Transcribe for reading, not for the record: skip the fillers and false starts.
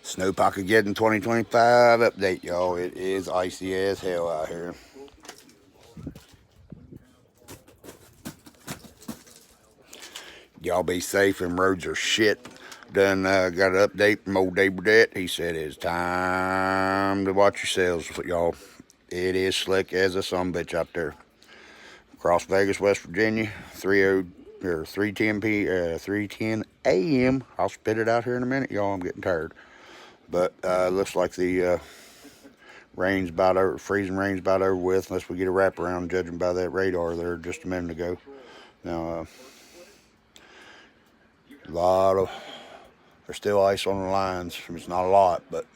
Snow Pocket getting 2025 update, y'all. It is icy as hell out here. Y'all be safe, and roads are shit. Done got an update from old Dave Burdett. He said it's time to watch yourselves, y'all. It is slick as a sumbitch out there. Across Vegas, West Virginia, 3:10 a.m. I'll spit it out here in a minute, y'all. I'm getting tired, but looks like the rain's about over, freezing rain's about over with, unless we get a wraparound, judging by that radar there just a minute ago. Now, a lot of there's still ice on the lines. It's not a lot, but